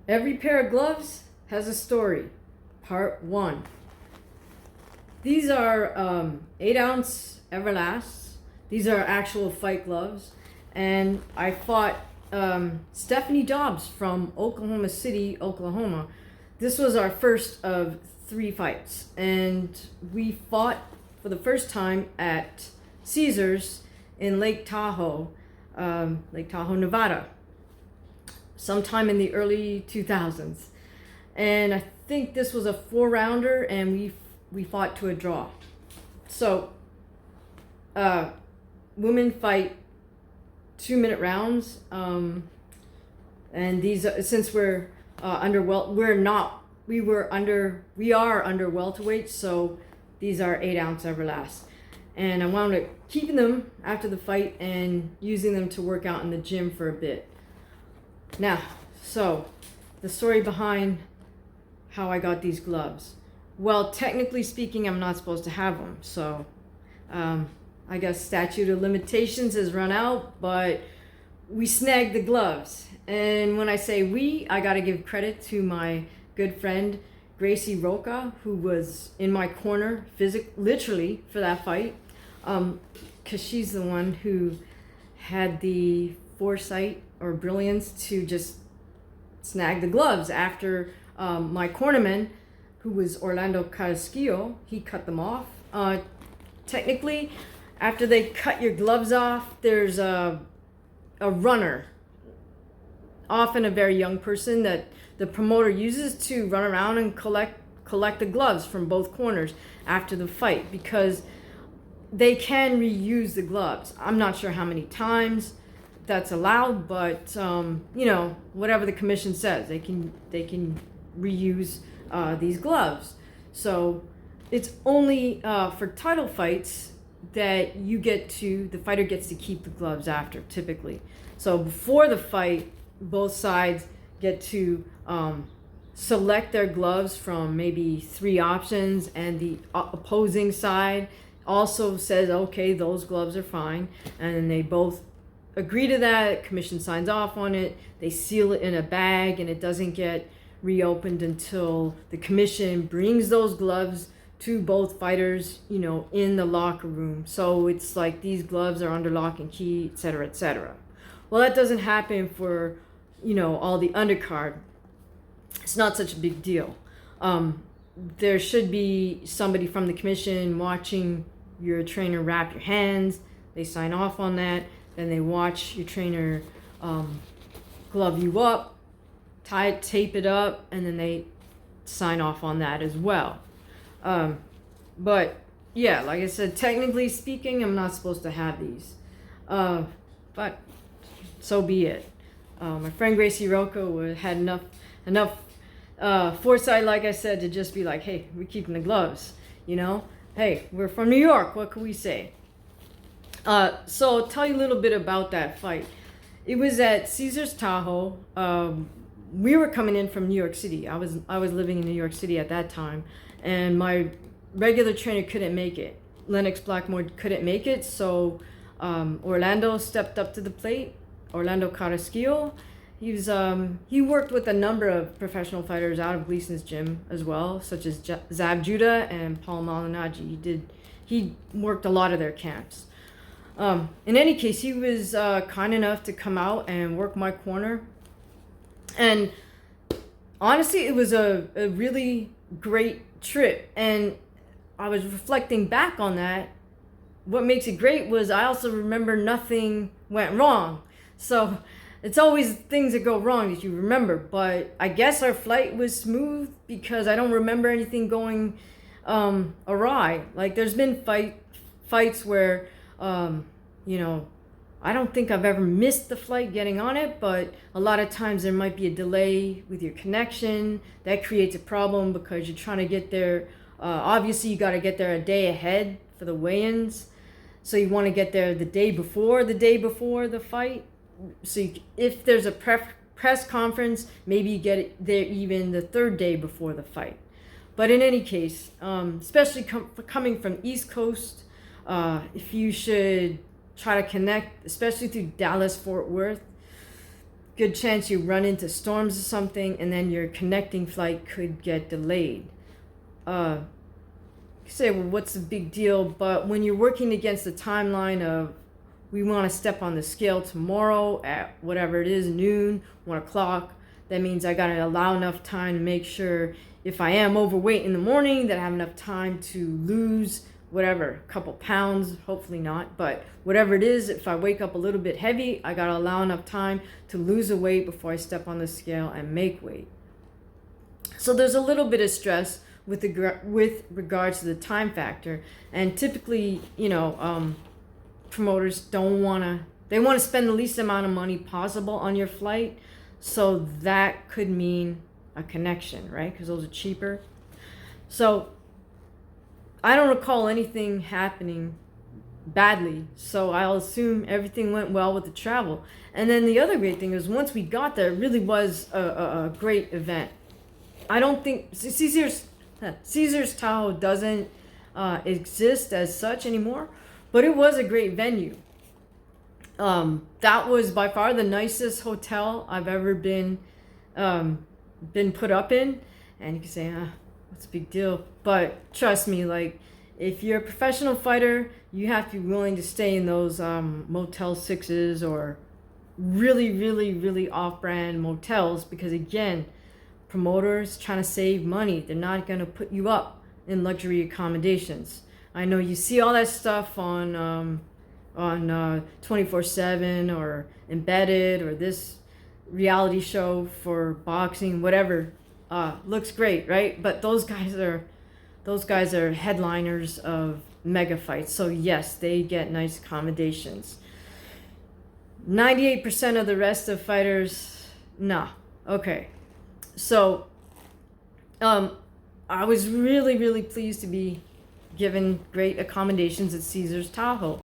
Every pair of gloves has a story. Part 1. These are 8-ounce Everlasts. These are actual fight gloves. And I fought Stephanie Dobbs from Oklahoma City, Oklahoma. This was our first of 3 fights. And we fought for the first time at Caesars in Lake Tahoe, Nevada, sometime in the early 2000s. And I think this was a 4-rounder, and we fought to a draw. So women fight 2-minute rounds, and these since we're we are under welterweight, so these are 8-ounce Everlast. And I wound up keeping them after the fight and using them to work out in the gym for a bit. Now, so the story behind how I got these gloves. Well, technically speaking, I'm not supposed to have them. So I guess statute of limitations has run out, but we snagged the gloves. And when I say we, I got to give credit to my good friend, Gracie Roca, who was in my corner literally for that fight. Because she's the one who had the foresight or brilliance to just snag the gloves after my cornerman, who was Orlando Carrasquillo, he cut them off. Technically, after they cut your gloves off, there's a runner, often a very young person, that the promoter uses to run around and collect the gloves from both corners after the fight, because they can reuse the gloves. I'm not sure how many times that's allowed, but whatever the commission says, they can reuse these gloves. So it's only for title fights that the fighter gets to keep the gloves after, typically. So before the fight, both sides get to select their gloves from maybe 3 options, and the opposing side also says, okay, those gloves are fine, and then they both agree to that. Commission signs off on it, they seal it in a bag, and it doesn't get reopened until the commission brings those gloves to both fighters, in the locker room. So it's like these gloves are under lock and key, etc., etc. Well, that doesn't happen for all the undercard. It's not such a big deal. There should be somebody from the commission watching your trainer wrap your hands. They sign off on that. Then they watch your trainer glove you up, tape it up, and then they sign off on that as well. But yeah, like I said, technically speaking, I'm not supposed to have these. But so be it. My friend Gracie Roca had enough foresight, like I said, to just be like, hey, we're keeping the gloves, Hey, we're from New York, what can we say? So I'll tell you a little bit about that fight. It was at Caesars Tahoe. We were coming in from New York City. I was living in New York City at that time, and my regular trainer couldn't make it. Lennox Blackmore couldn't make it, so Orlando stepped up to the plate. Orlando Carrasquillo. He worked with a number of professional fighters out of Gleason's gym as well, such as Zab Judah and Paul Malignaggi. He worked a lot of their camps. In any case, he was kind enough to come out and work my corner. And honestly, it was a really great trip. And I was reflecting back on that. What makes it great was I also remember nothing went wrong. So it's always things that go wrong that you remember. But I guess our flight was smooth because I don't remember anything going awry. Like, there's been fights where I don't think I've ever missed the flight getting on it, but a lot of times there might be a delay with your connection. That creates a problem because you're trying to get there. Obviously, you got to get there a day ahead for the weigh-ins. So you want to get there the day before the fight. So if there's a press conference, maybe you get it there even the 3rd day before the fight. But in any case, especially coming from East Coast, if you should try to connect, especially through Dallas, Fort Worth, good chance you run into storms or something, and then your connecting flight could get delayed. You say, well, what's the big deal? But when you're working against the timeline of, we want to step on the scale tomorrow at whatever it is, noon, 1 o'clock, that means I got to allow enough time to make sure if I am overweight in the morning, that I have enough time to lose whatever, a couple pounds, hopefully not, but whatever it is, if I wake up a little bit heavy, I got to allow enough time to lose the weight before I step on the scale and make weight. So there's a little bit of stress with regards to the time factor. And typically, promoters they want to spend the least amount of money possible on your flight. So that could mean a connection, right? Because those are cheaper. So I don't recall anything happening badly, so I'll assume everything went well with the travel. And then the other great thing is, once we got there, it really was a great event. I don't think Caesar's Tahoe doesn't exist as such anymore, but it was a great venue. That was by far the nicest hotel I've ever been put up in. And you can say, what's the big deal? But trust me, like, if you're a professional fighter, you have to be willing to stay in those Motel 6s or really, really, really off-brand motels, because again, promoters trying to save money. They're not going to put you up in luxury accommodations. I know you see all that stuff on 24/7 or Embedded or this reality show for boxing, whatever. Looks great, right? But those guys are headliners of mega fights. So yes, they get nice accommodations. 98% of the rest of fighters, nah. Okay. So I was really, really pleased to be given great accommodations at Caesar's Tahoe.